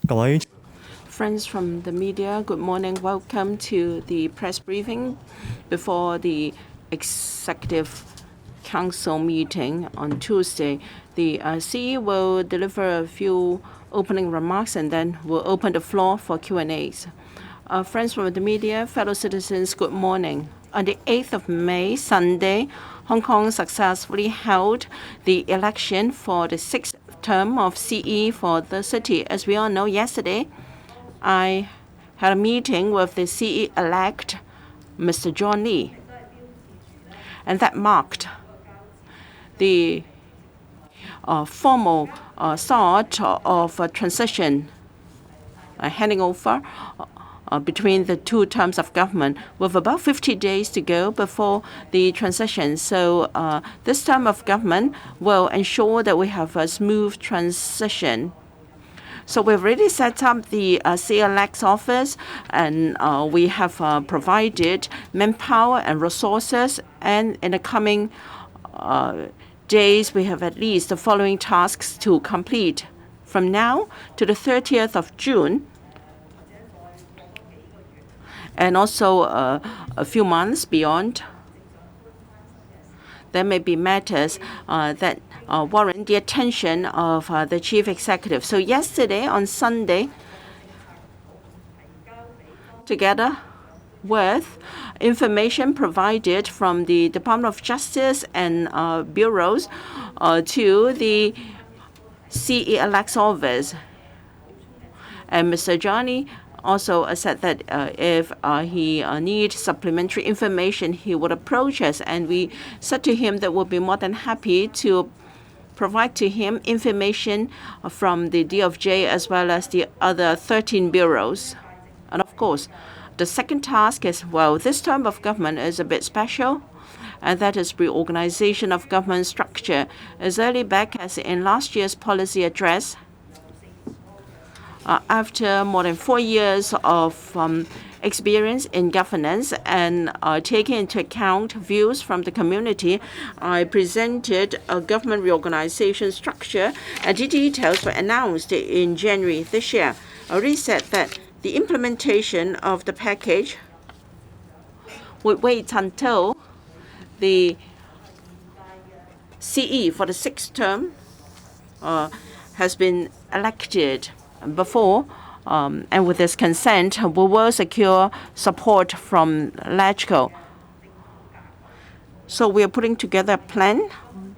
Friends from the media, good morning. Welcome to the press briefing before the Executive Council meeting on Tuesday. The CEO will deliver a few opening remarks and then we'll open the floor for Q&As. Friends from the media, fellow citizens, good morning. On the 8th of May, Sunday, Hong Kong successfully held the election for the 6th term of CE for the city. As we all know, yesterday, I had a meeting with the CE-elect, Mr. John Lee, and that marked the formal start of a transition, handing over between the two terms of government, with about 50 days to go before the transition. So this term of government will ensure that we have a smooth transition. So we've already set up the CLX office, and we have provided manpower and resources. And in the coming days, we have at least the following tasks to complete. From now to the 30th of June, and also a few months beyond, there may be matters that warrant the attention of the chief executive. So yesterday, on Sunday, together with information provided from the Department of Justice and bureaus to the CE-elect's office, and Mr. Johnny also said that if he needs supplementary information, he would approach us. And we said to him that we'll be more than happy to provide to him information from the DOJ as well as the other 13 bureaus. And of course, the second task is, well, this term of government is a bit special, and that is reorganization of government structure. As early back as in last year's policy address, after more than 4 years of experience in governance and taking into account views from the community, I presented a government reorganization structure, and the details were announced in January this year. I already said that the implementation of the package would wait until the CE for the 6th term has been elected before, and with his consent, we will secure support from LegCo. So we are putting together a plan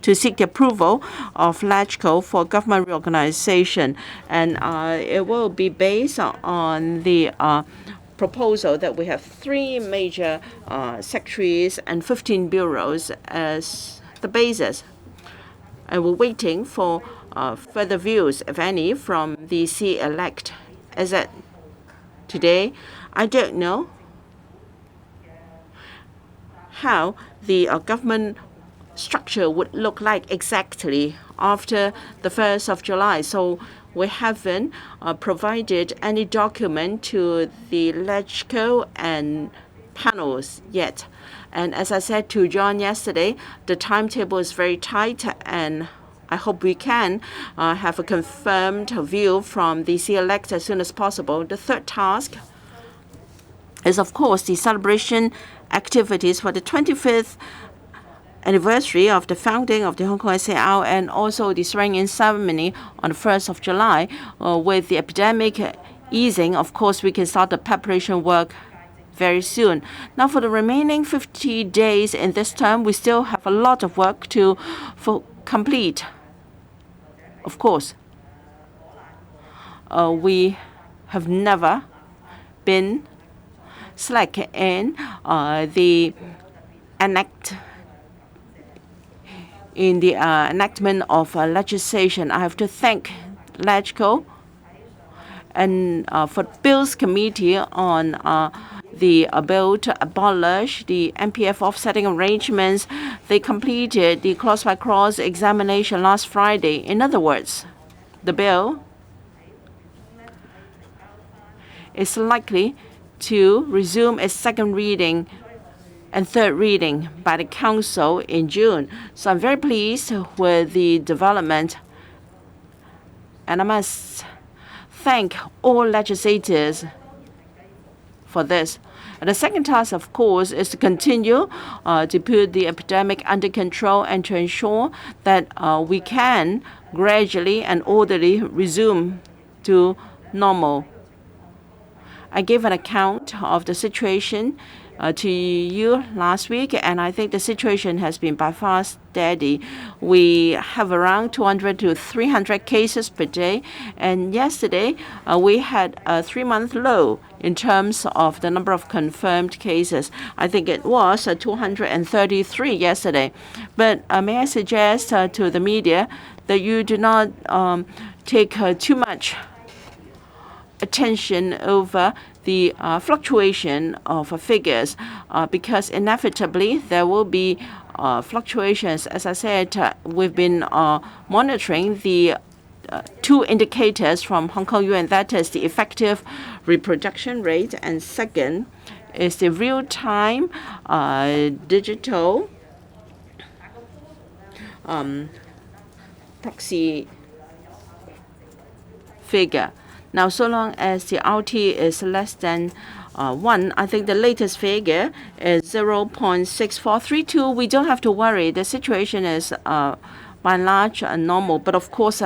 to seek the approval of LegCo for government reorganization, and it will be based on the proposal that we have 3 major secretaries and 15 bureaus as the basis. And we're waiting for further views, if any, from the CE-elect. As at today, I don't know how the government structure would look like exactly after the 1st of July. So we haven't provided any document to the LegCo and panels yet. And as I said to John yesterday, the timetable is very tight, and I hope we can have a confirmed view from the CE-elect as soon as possible. The third task is, of course, the celebration activities for the 25th anniversary of the founding of the Hong Kong SAR, and also the swearing-in ceremony on the 1st of July. With the epidemic easing, of course, we can start the preparation work very soon. Now, for the remaining 50 days in this term, we still have a lot of work to complete. Of course, we have never been slack in the enactment of legislation. I have to thank LegCo and for Bills Committee on the bill to abolish the MPF offsetting arrangements. They completed the clause-by-clause examination last Friday. In other words, the bill is likely to resume its second reading and third reading by the Council in June. So I'm very pleased with the development, and I must thank all legislators for this. And the second task, of course, is to continue to put the epidemic under control and to ensure that we can gradually and orderly resume to normal. I gave an account of the situation to you last week, and I think the situation has been by far steady. We have around 200 to 300 cases per day, and yesterday we had a 3-month low in terms of the number of confirmed cases. I think it was 233 yesterday. But may I suggest to the media that you do not take too much attention over the fluctuation of figures because inevitably there will be fluctuations. As I said, we've been monitoring the two indicators from Hong Kong UN, that is the effective reproduction rate, and second is the real-time digital proxy figure. Now, so long as the RT is less than 1, I think the latest figure is 0.6432. We don't have to worry. The situation is by and large normal, but of course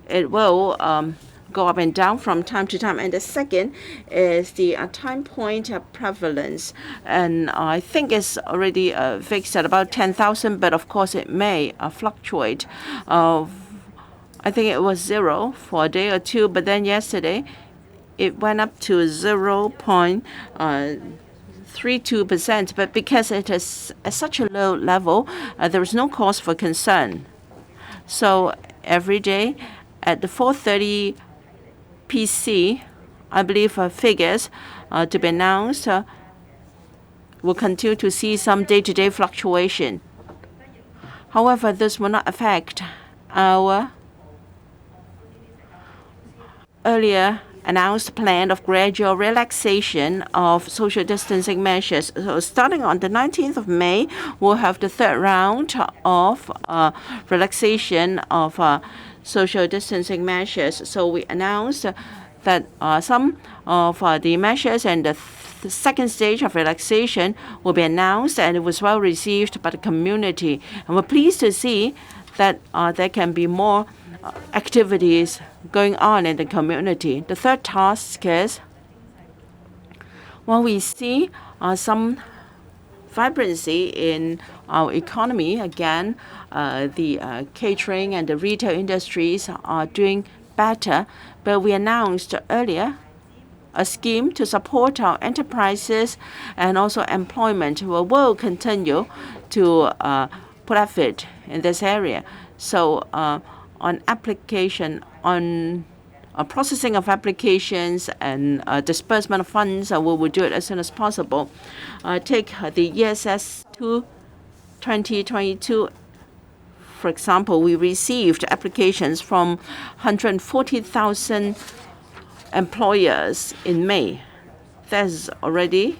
it will go up and down from time to time. And the second is the time point prevalence, and I think it's already fixed at about 10,000, but of course it may fluctuate. I think it was 0 for a day or two, but then yesterday it went up to 0.32%. But because it is at such a low level, there is no cause for concern. So every day at the 4:30 PC, I believe figures to be announced will continue to see some day-to-day fluctuation. However, this will not affect our earlier announced plan of gradual relaxation of social distancing measures. So starting on the 19th of May, we'll have the third round of relaxation of social distancing measures. So we announced that some of the measures and the second stage of relaxation will be announced, and it was well received by the community. And we're pleased to see that there can be more activities going on in the community. The third task is, while we see some vibrancy in our economy, again, the catering and the retail industries are doing better, but we announced earlier a scheme to support our enterprises and also employment. We will continue to put effort in this area. So on application, on processing of applications and disbursement of funds, we will do it as soon as possible. Take the ESS 2022. For example, we received applications from 140,000 employers in May. That's already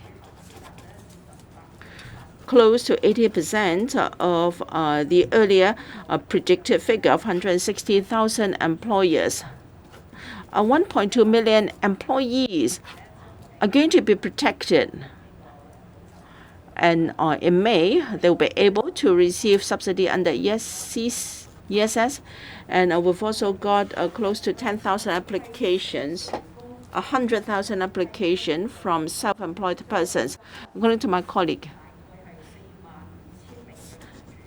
close to 80% of the earlier predicted figure of 160,000 employers. 1.2 million employees are going to be protected. And in May, they'll be able to receive subsidy under ESS. And we've also got close to 10,000 applications, 100,000 applications from self-employed persons. According to my colleague,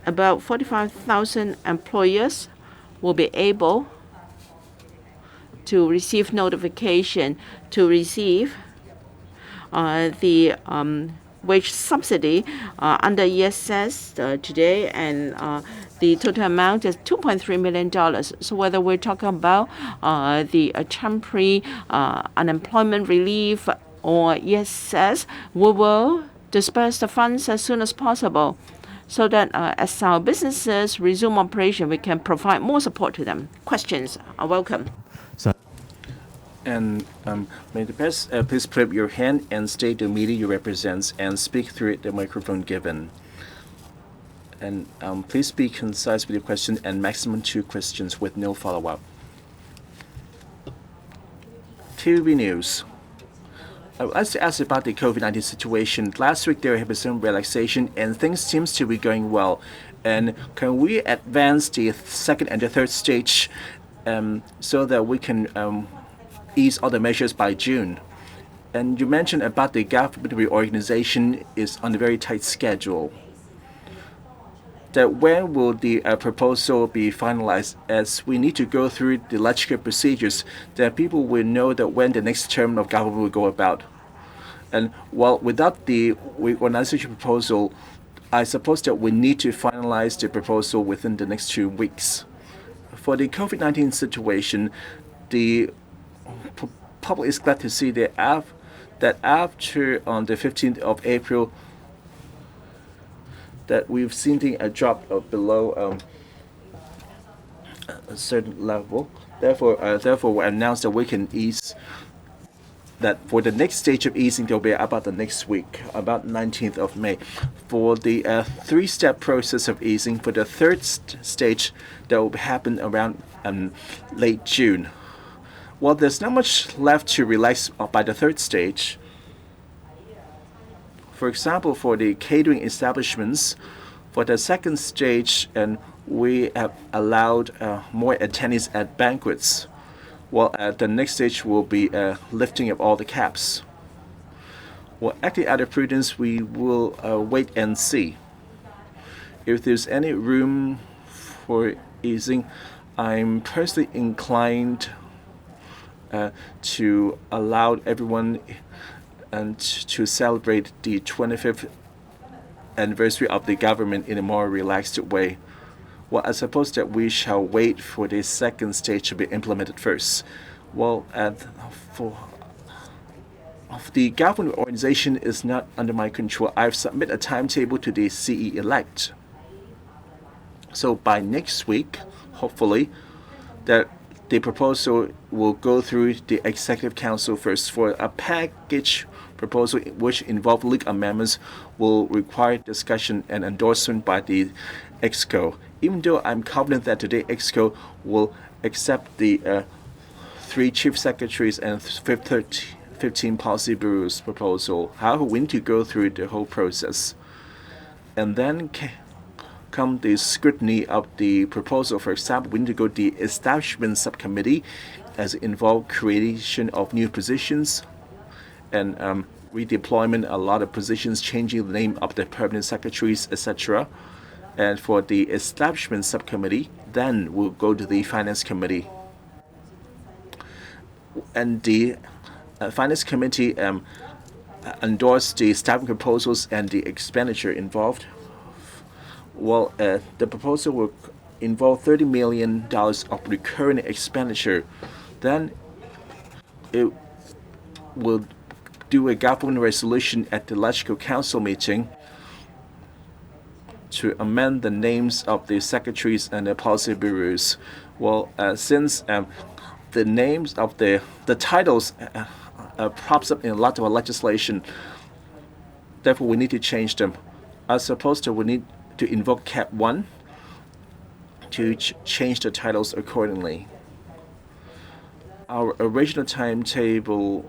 about 45,000 employers will be able to receive notification to receive the wage subsidy under ESS today, and the total amount is $2.3 million. So whether we're talking about the temporary unemployment relief or ESS, we will disperse the funds as soon as possible, so that as our businesses resume operation, we can provide more support to them. Questions are welcome. And may the press please put up your hand and state the media you represent and speak through the microphone given. And please be concise with your question and maximum 2 questions with no follow-up. TV news. I would like to ask about the COVID-19 situation. Last week there have been some relaxation and things seems to be going well. And can we advance the second and the third stage so that we can ease all the measures by June? And you mentioned about the government reorganization is on a very tight schedule. That when will the proposal be finalized, as we need to go through the legislative procedures that people will know that when the next term of government will go about. And well, without the reorganization proposal, I suppose that we need to finalize the proposal within the next 2 weeks. For the COVID-19 situation, the public is glad to see that after on the 15th of April, that we've seen a drop of below a certain level. Therefore, we announced that we can ease. That for the next stage of easing, there will be about the next week, about 19th of May. For the three-step process of easing, for the third stage, that will happen around late June. Well, there's not much left to relax by the third stage. For example, for the catering establishments, for the second stage, and we have allowed more attendees at banquets. Well, the next stage will be lifting of all the caps. Well, acting out of prudence, we will wait and see. If there's any room for easing, I'm personally inclined to allow everyone and to celebrate the 25th anniversary of the government in a more relaxed way. Well, I suppose that we shall wait for the second stage to be implemented first. Well, the government organization is not under my control. I've submitted a timetable to the CE-elect. So by next week, hopefully, that the proposal will go through the Executive Council first. For a package proposal which involve legal amendments will require discussion and endorsement by the EXCO. Even though I'm confident that today EXCO will accept the 3 chief secretaries and 15 policy bureaus proposal, however, we need to go through the whole process. And then come the scrutiny of the proposal. For example, we need to go to the establishment subcommittee as it involves creation of new positions and redeployment, a lot of positions, changing the name of the permanent secretaries, etc. And for the establishment subcommittee, then we'll go to the finance committee. And the finance committee endorsed the staffing proposals and the expenditure involved. Well, the proposal will involve $30 million of recurring expenditure. Then it will do a government resolution at the Legislative Council meeting to amend the names of the secretaries and the policy bureaus. Well, since the names of the titles props up in a lot of legislation, therefore we need to change them. I suppose that we need to invoke Cap 1 to change the titles accordingly. Our original timetable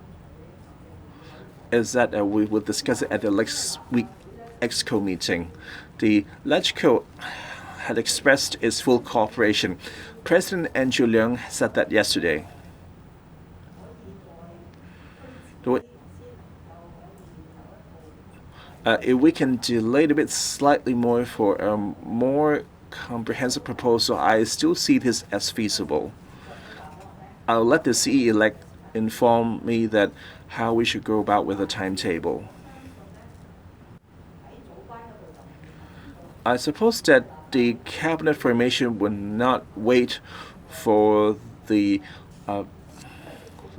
is that we will discuss it at the next week EXCO meeting. The LegCo had expressed its full cooperation. President Andrew Leung said that yesterday. If we can delay it a bit slightly more for a more comprehensive proposal, I still see this as feasible. I'll let the CE-elect inform me that how we should go about with the timetable. I suppose that the cabinet formation would not wait for the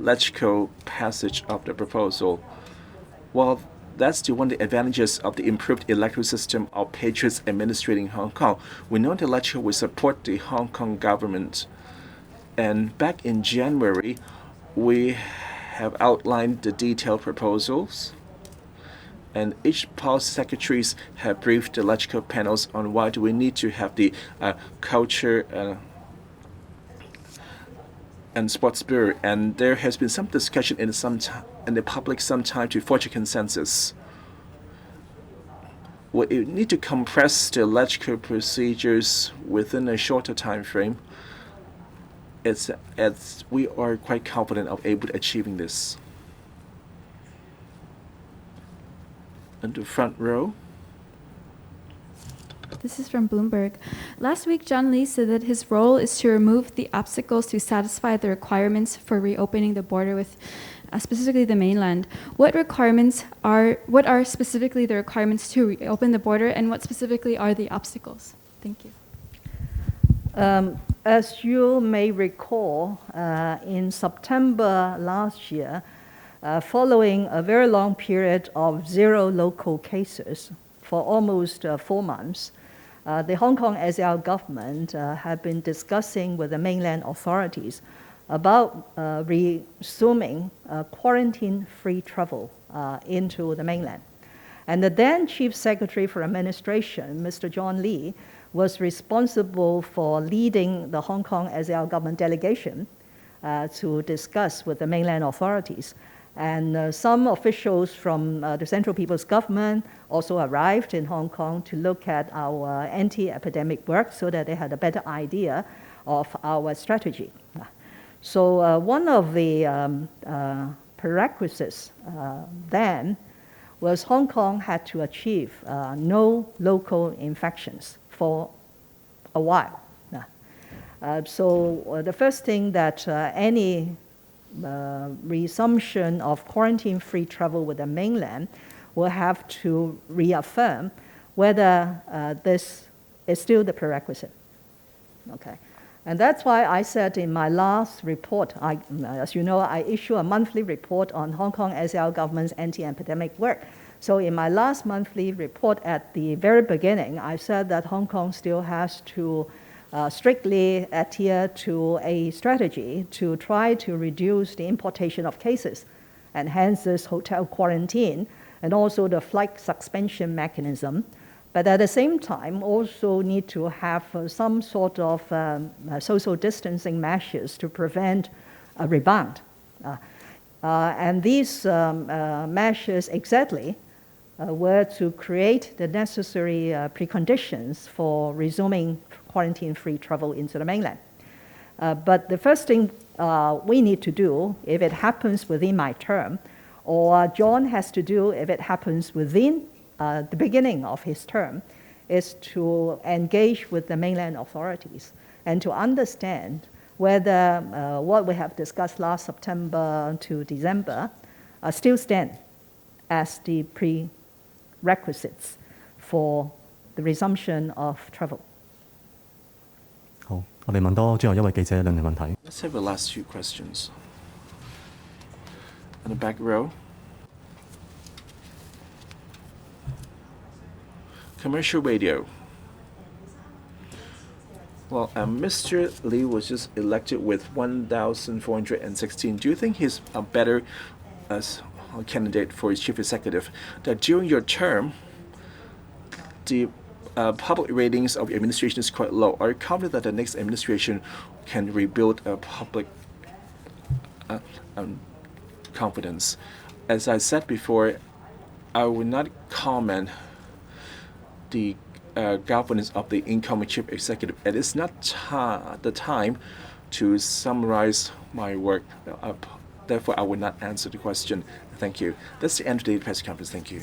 LegCo passage of the proposal. Well, that's one of the advantages of the improved electoral system of patriots administrating Hong Kong. We know the LegCo will support the Hong Kong government. And back in January, we have outlined the detailed proposals. And each policy secretaries have briefed the LegCo panels on why do we need to have the culture and Sports Bureau, and there has been some discussion in the public sometime to forge a consensus. We need to compress the electrical procedures within a shorter time frame. We are quite confident of able to achieving this. In the front row. This is from Bloomberg. Last week, John Lee said that his role is to remove the obstacles to satisfy the requirements for reopening the border with specifically the mainland. What are specifically the requirements to reopen the border, and what specifically are the obstacles? Thank you. As you may recall, in September last year, following a very long period of 0 local cases for almost 4 months, the Hong Kong SAR government had been discussing with the mainland authorities about resuming quarantine-free travel into the mainland. And the then Chief Secretary for Administration, Mr. John Lee, was responsible for leading the Hong Kong SAR government delegation to discuss with the mainland authorities. And some officials from the Central People's Government also arrived in Hong Kong to look at our anti-epidemic work so that they had a better idea of our strategy. So one of the prerequisites then was Hong Kong had to achieve no local infections for a while. So the first thing that any resumption of quarantine-free travel with the mainland will have to reaffirm whether this is still the prerequisite. Okay. And that's why I said in my last report, as you know, I issue a monthly report on Hong Kong SAR government's anti-epidemic work. So in my last monthly report at the very beginning, I said that Hong Kong still has to strictly adhere to a strategy to try to reduce the importation of cases, and hence this hotel quarantine and also the flight suspension mechanism. But at the same time, also need to have some sort of social distancing measures to prevent a rebound. And these measures exactly were to create the necessary preconditions for resuming quarantine-free travel into the mainland. But the first thing we need to do, if it happens within my term, or John has to do if it happens within the beginning of his term, is to engage with the mainland authorities and to understand whether what we have discussed last September to December still stand as the prerequisites for the resumption of travel. 好，我哋問多最後一位記者兩條問題。 Let's have the last 2 questions. In the back row. Commercial radio. Well, Mr. Lee was just elected with 1,416. Do you think he's a better candidate for his chief executive? That during your term, the public ratings of your administration is quite low. Are you confident that the next administration can rebuild public confidence? As I said before, I will not comment the governance of the incoming chief executive. It is not the time to summarize my work. Therefore, I will not answer the question. Thank you. That's the end of the press conference. Thank you.